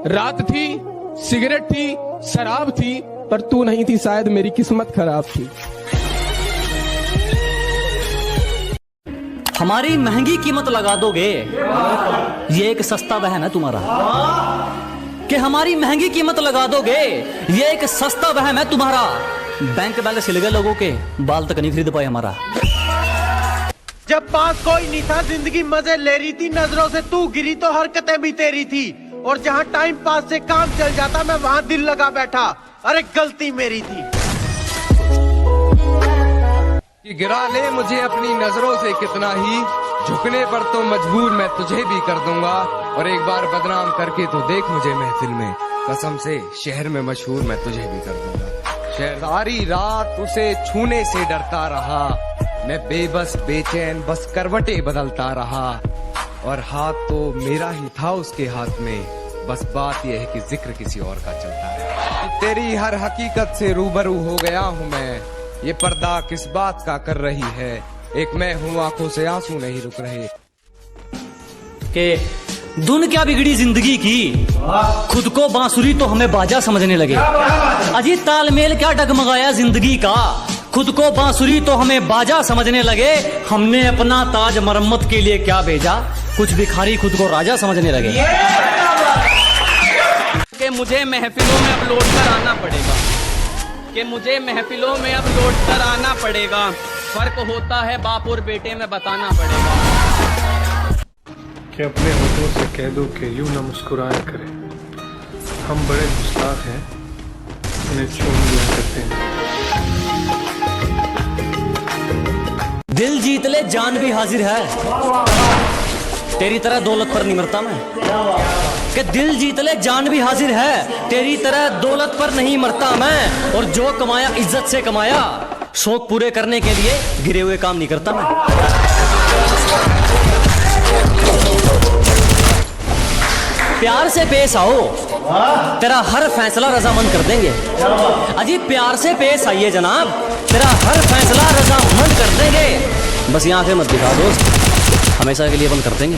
रात थी, सिगरेट थी, शराब थी, पर तू नहीं थी, शायद मेरी किस्मत खराब थी। हमारी महंगी कीमत लगा दोगे, ये एक सस्ता वहम है तुम्हारा। कि हमारी महंगी कीमत लगा दोगे, ये एक सस्ता वहम है तुम्हारा। बैंक बैलेंस हिल गए लोगों के, बाल तक नहीं खरीद पाए हमारा। जब पास कोई नहीं था, जिंदगी मजे ले रही थी, नजरों से तू गिरी तो हरकतें भी तेरी थी। और जहाँ टाइम पास से काम चल जाता, मैं वहाँ दिल लगा बैठा, अरे गलती मेरी थी। कि गिरा ले मुझे अपनी नजरों से कितना ही, झुकने पर तो मजबूर मैं तुझे भी कर दूंगा। और एक बार बदनाम करके तो देख मुझे महफिल में, कसम से शहर में मशहूर मैं तुझे भी कर दूंगा। सारी रात उसे छूने से डरता रहा, मैं बेबस बेचैन बस करवटें बदलता रहा। और हाथ तो मेरा ही था उसके हाथ में, बस बात यह है कि जिक्र किसी और का चलता है। तेरी हर हकीकत से रूबरू हो गया हूँ मैं, ये पर्दा किस बात का कर रही है। एक मैं हूँ, आंखों से आंसू नहीं रुक रहे। कि धुन क्या बिगड़ी जिंदगी की, खुद को बांसुरी तो हमें बाजा समझने लगे। अजी तालमेल क्या डगमगाया जिंदगी का, खुद को बांसुरी तो हमें बाजा समझने लगे। हमने अपना ताज मरम्मत के लिए क्या भेजा, कुछ भिखारी खुद को राजा समझने लगे। कि मुझे महफिलों में अब लौट कर आना पड़ेगा, कि मुझे महफिलों में अब लौट कर आना पड़ेगा। फर्क होता है बाप और बेटे में बताना पड़ेगा। कि अपने होठों से कह दो कि यूं न मुस्कुराया करें, हम बड़े गुस्ताख हैं, उन्हें चूम लिया करते हैं। दिल जीत ले जान भी हाजिर है, तेरी तरह दौलत पर नहीं मरता मैं। कि दिल जीत ले जान भी हाजिर है, तेरी तरह दौलत पर नहीं मरता मैं। और जो कमाया इज्जत से कमाया, शौक पूरे करने के लिए गिरे हुए काम नहीं करता मैं। प्यार से पेश आओ, तेरा हर फैसला रजामंद कर देंगे। अजी प्यार से पेश आइए जनाब, तेरा हर फैसला रजामंद कर देंगे। बस यहाँ आंखें मत दिखा दोस्त, हमेशा के लिए बंद कर देंगे।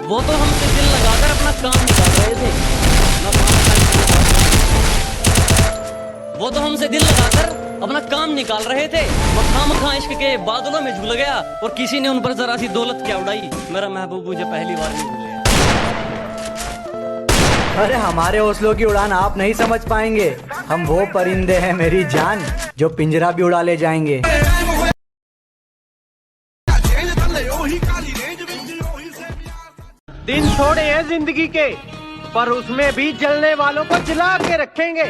वो तो हमसे दिल लगाकर अपना काम निकाल रहे थे, वो तो हमसे दिल लगाकर अपना काम निकाल रहे थे। वो खामखा इश्क के बादलों में झूल गया, और किसी ने उन पर जरा सी दौलत क्या उड़ाई, मेरा महबूब मुझे पहली बार नहीं भूल गया। अरे हमारे हौसलों की उड़ान आप नहीं समझ पाएंगे, हम वो परिंदे हैं मेरी जान, जो पिंजरा भी उड़ा ले जाएंगे। दिन थोड़े हैं जिंदगी के, पर उसमें भी जलने वालों को जला के रखेंगे।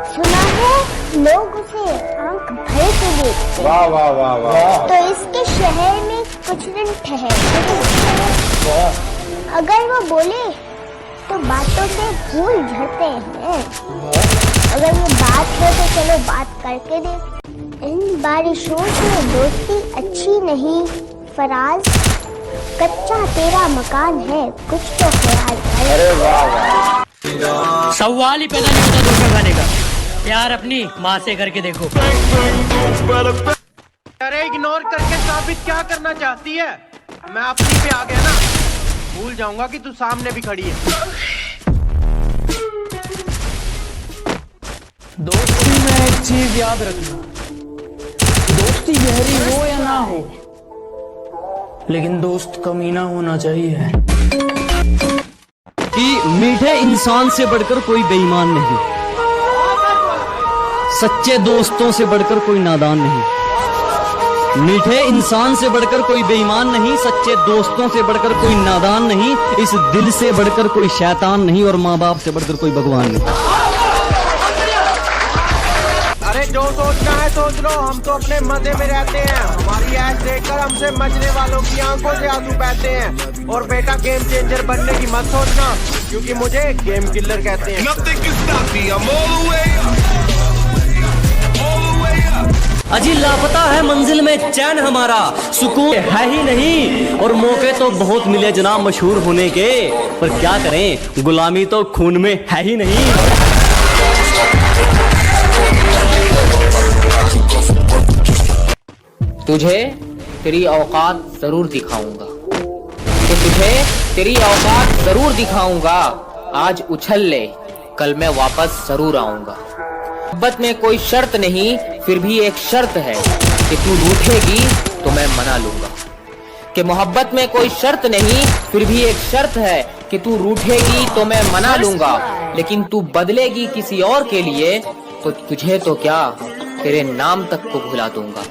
सुना है लोग उसे आंख भर के देखते, वाह वाह वाह वाह। तो इसके शहर में कुछ दिन ठहर, अगर वो बोले तो बातों से फूल झड़ते हैं। अगर ये बात है तो चलो बात करके देख। इन बारिशों से दोस्ती अच्छी नहीं फराज, कच्चा तेरा मकान है, कुछ तो ख्याल कर। सवाल ही पैदा नहीं होता धोखा खाने का, प्यार अपनी माँ से करके देखो। अरे इग्नोर करके साबित क्या करना चाहती है, मैं अपनी पे आ गया ना, भूल जाऊंगा कि तू सामने भी खड़ी है। दोस्ती में एक चीज याद रखना, दोस्ती गहरी हो या ना हो, लेकिन दोस्त कमीना होना चाहिए। कि मीठे इंसान से बढ़कर कोई बेईमान नहीं, सच्चे दोस्तों से बढ़कर कोई नादान नहीं। मीठे इंसान से बढ़कर कोई बेईमान नहीं, सच्चे दोस्तों से बढ़कर कोई नादान नहीं, इस दिल से बढ़कर कोई शैतान नहीं, और माँ बाप से बढ़कर कोई भगवान नहीं। अरे जो सोचना है सोच लो, हम तो अपने मजे में रहते हैं। हमारी ऐश देखकर हमसे मचने वालों की आंखों से आंसू बहते हैं। और बेटा गेम चेंजर बनने की मत सोचना, क्योंकि मुझे गेम किलर कहते हैं। अजी लापता है मंजिल में चैन हमारा, सुकून है ही नहीं, और मौके तो बहुत मिले जनाब मशहूर होने के, पर क्या करें गुलामी तो खून में है ही नहीं। तुझे तेरी औकात जरूर दिखाऊंगा, तो तुझे तेरी औकात जरूर दिखाऊंगा। आज उछल ले, कल मैं वापस जरूर आऊंगा। मोहब्बत में कोई शर्त नहीं, फिर भी एक शर्त है कि तू रूठेगी तो मैं मना लूंगा। कि मोहब्बत में कोई शर्त नहीं, फिर भी एक शर्त है कि तू रूठेगी तो मैं मना लूंगा। लेकिन तू बदलेगी किसी और के लिए तो तुझे तो क्या, तेरे नाम तक को भुला दूंगा।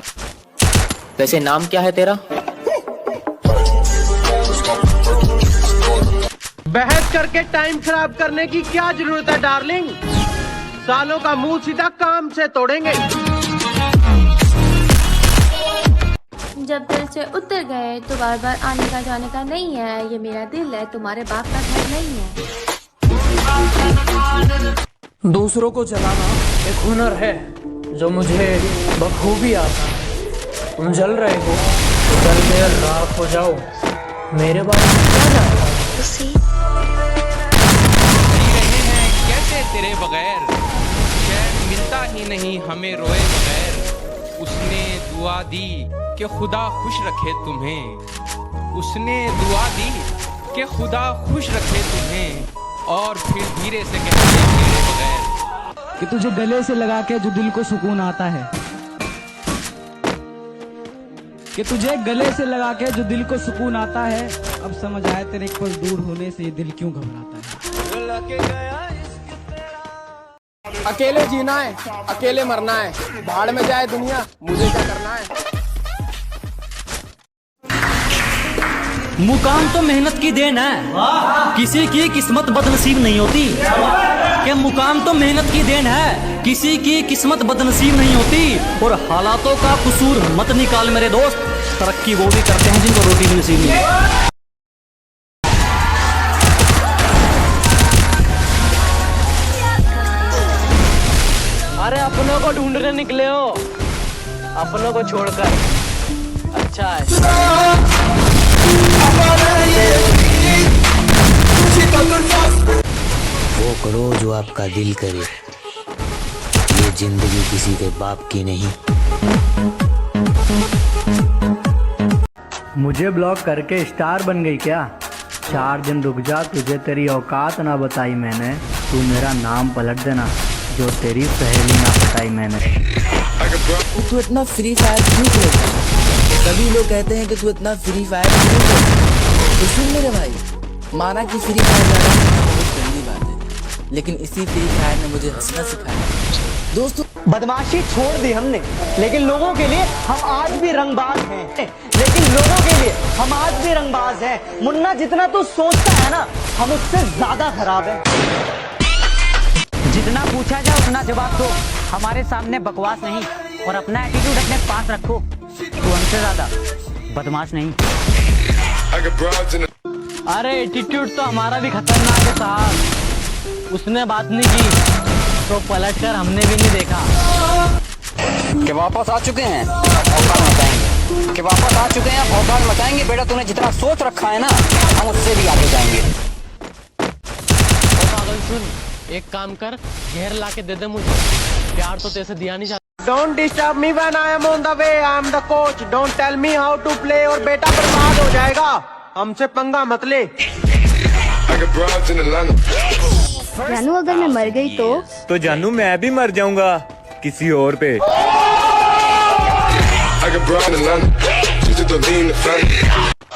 वैसे नाम क्या है तेरा? बहस करके टाइम खराब करने की क्या जरूरत है डार्लिंग? सालों का मुंह सीधा काम से तोड़ेंगे। जब दिल से उतर गए तो बार बार आने का जाने का नहीं है। ये मेरा दिल है, तुम्हारे बाप का घर नहीं है। दूसरों को जलाना एक हुनर है जो मुझे बखूबी आता है। तुम जल रहे हो तो जल कर राख हो जाओ, मेरे बारे में क्या जानता है? कैसे तेरे बगैर चैन मिलता ही नहीं हमें रोए बगैर। उसने दुआ दी कि खुदा खुश रखे तुम्हें, उसने दुआ दी कि खुदा खुश रखे तुम्हें। और फिर धीरे से कहते तेरे बगैर कि तुझे गले से लगा के जो दिल को सुकून आता है, कि तुझे गले से लगा के जो दिल को सुकून आता है। अब समझ आया तेरे को दूर होने से ये दिल क्यों घबराता है। अकेले जीना है, अकेले मरना है। भाड़ में जाए दुनिया, मुझे क्या करना है। मुकाम तो मेहनत की देन है, किसी की किस्मत बदनसीब नहीं होती। क्या मुकाम तो मेहनत की देन है, किसी की किस्मत बदनसीब नहीं होती। और हालातों का कसूर मत निकाल मेरे दोस्त, तरक्की वो भी करते हैं जिनको रोटी भी नसीब नहीं। अरे अपनों को ढूंढने निकले हो, अपनों को छोड़कर। अच्छा है। वो करो जो आपका दिल करे, ये जिंदगी किसी के बाप की नहीं। मुझे ब्लॉक करके स्टार बन गई क्या? 4 दिन रुक जा, तुझे तेरी औकात ना बताई मैंने। तू मेरा नाम पलट देना, जो तेरी सहेली ना बताई मैंने। तू इतना फ्री फायर क्यों खेलता है? सभी लोग कहते हैं कि तू इतना फ्री फायर क्यों खेलता है? तो सुन मेरे भाई, माना कि फ्री फायर बहुत गंदी बात है, लेकिन इसी फ्री फायर ने मुझे हंसना सिखाया। दोस्तों, बदमाशी छोड़ दी हमने, लेकिन लोगों के लिए हम आज भी रंगबाज हैं। लेकिन लोगों के लिए हम आज भी रंगबाज हैं। मुन्ना, जितना तू सोचता है ना, हम उससे ज्यादा खराब है। जितना पूछा जाए उतना जवाब दो, हमारे सामने बकवास नहीं, और अपना एटीट्यूड अपने पास रखो। तू हमसे ज्यादा बदमाश नहीं। अरे एटीट्यूड तो हमारा भी खतरनाक है साहब। उसने बात नहीं की तो पलटकर हमने भी नहीं देखा। कि वापस आ चुके हैं, भौकाल मचाएंगे। कि वापस आ चुके हैं, भौकाल मचाएंगे। बेटा, तूने जितना सोच रखा है ना, हम उससे भी आगे जाएंगे। पागल सुन, एक काम कर, घेर ला के दे दे मुझे। प्यार तो तेरे से दिया नहीं जाता। Don't disturb me when I am on the way. I am the coach. Don't tell me how to play. और बेटा बर्बाद हो जाएगा, हमसे पंगा मत ले। जानू, अगर मैं मर गई तो जानू मैं भी मर जाऊंगा किसी और पे।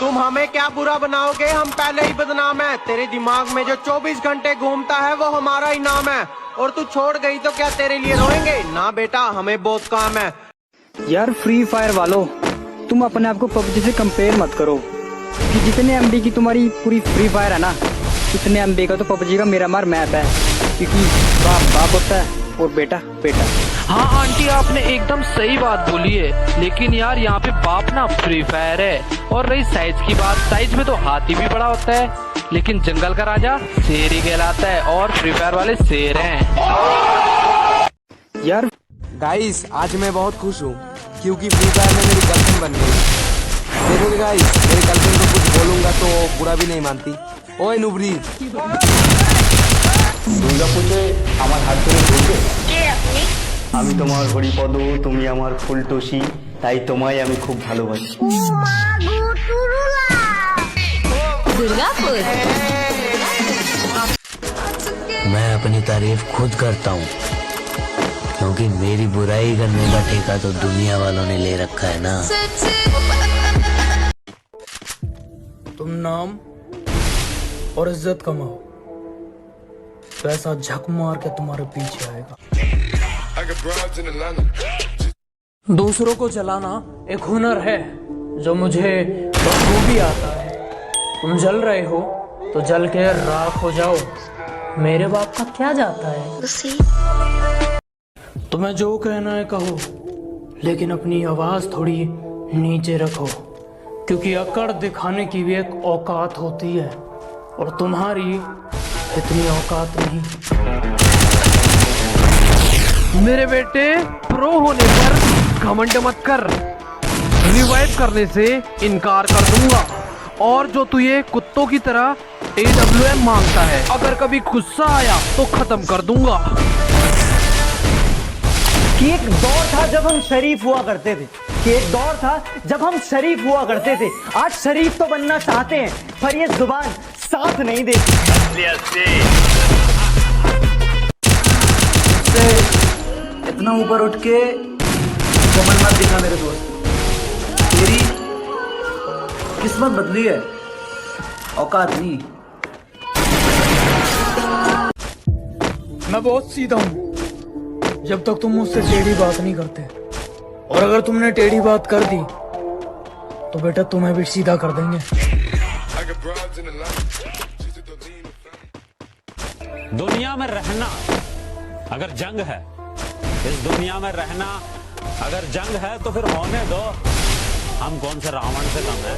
तुम हमें क्या बुरा बनाओगे, हम पहले ही बदनाम है। तेरे दिमाग में जो 24 घंटे घूमता है वो हमारा इनाम है। और तू छोड़ गई तो क्या तेरे लिए रोएंगे? ना बेटा, हमें बहुत काम है। यार फ्री फायर वालों, तुम अपने आप को पबजी से कंपेयर मत करो, कि जितने एमबी की तुम्हारी पूरी फ्री फायर है ना, उतने एमबी का तो पबजी का मेरा मार मैप है। क्योंकि बाप बाप होता है और बेटा बेटा। हाँ आंटी, आपने एकदम सही बात बोली है, लेकिन यार यहाँ पे बाप ना फ्री फायर है। और रही साइज की बात, साइज में तो हाथी भी बड़ा होता है, लेकिन जंगल का राजा शेर ही कहलाता है, और फ्री फायर वाले शेर हैं। यार गाइस, आज मैं बहुत खुश हूँ क्योंकि फ्री फायर में मेरी गर्लफ्रेंड बन गई। देखोगे गाइस, मेरी गर्लफ्रेंड को कुछ बोलूंगा तो बुरा भी नहीं मानती। ओए नुबरी, দুর্গাপুজোয় আমার হাত ধরে বলবে আমি তোমার হরিপদ, তুমি আমার ফুলটুসি। তাই তোমায় আমি খুব ভালোবাসি। दुर्गापुर। मैं अपनी तारीफ खुद करता हूँ, क्योंकि मेरी बुराई करने का ठेका तो दुनिया वालों ने ले रखा है ना। तुम नाम और इज्जत कमाओ, पैसा झक मार के तुम्हारे पीछे आएगा। दूसरों को जलाना एक हुनर है जो मुझे बखूबी आता है। तुम जल रहे हो तो जल के राख हो जाओ, मेरे बाप का क्या जाता है। तुम्हें जो कहना है कहो, लेकिन अपनी आवाज थोड़ी नीचे रखो, क्योंकि अकड़ दिखाने की भी एक औकात होती है और तुम्हारी इतनी औकात नहीं। मेरे बेटे, प्रो होने पर घमंड मत कर, रिवाइव करने से इनकार कर दूंगा। और जो तू ये कुत्तों की तरह AWM मांगता है, अगर कभी गुस्सा आया तो खत्म कर दूंगा। कि एक दौर था जब हम शरीफ हुआ करते थे, आज शरीफ तो बनना चाहते हैं, पर ये जुबान साथ नहीं देती। इतना ऊपर उठ के कमल मत दिखा मेरे दोस्त, तेरी किस्मत बदली है, औकात नहीं। मैं बहुत सीधा हूँ जब तक तुम मुझसे टेढ़ी बात नहीं करते, और अगर तुमने टेढ़ी बात कर दी तो बेटा तुम्हें भी सीधा कर देंगे। दुनिया में रहना अगर जंग है, इस दुनिया में रहना अगर जंग है, तो फिर होने दो, हम कौन से रावण से कम है।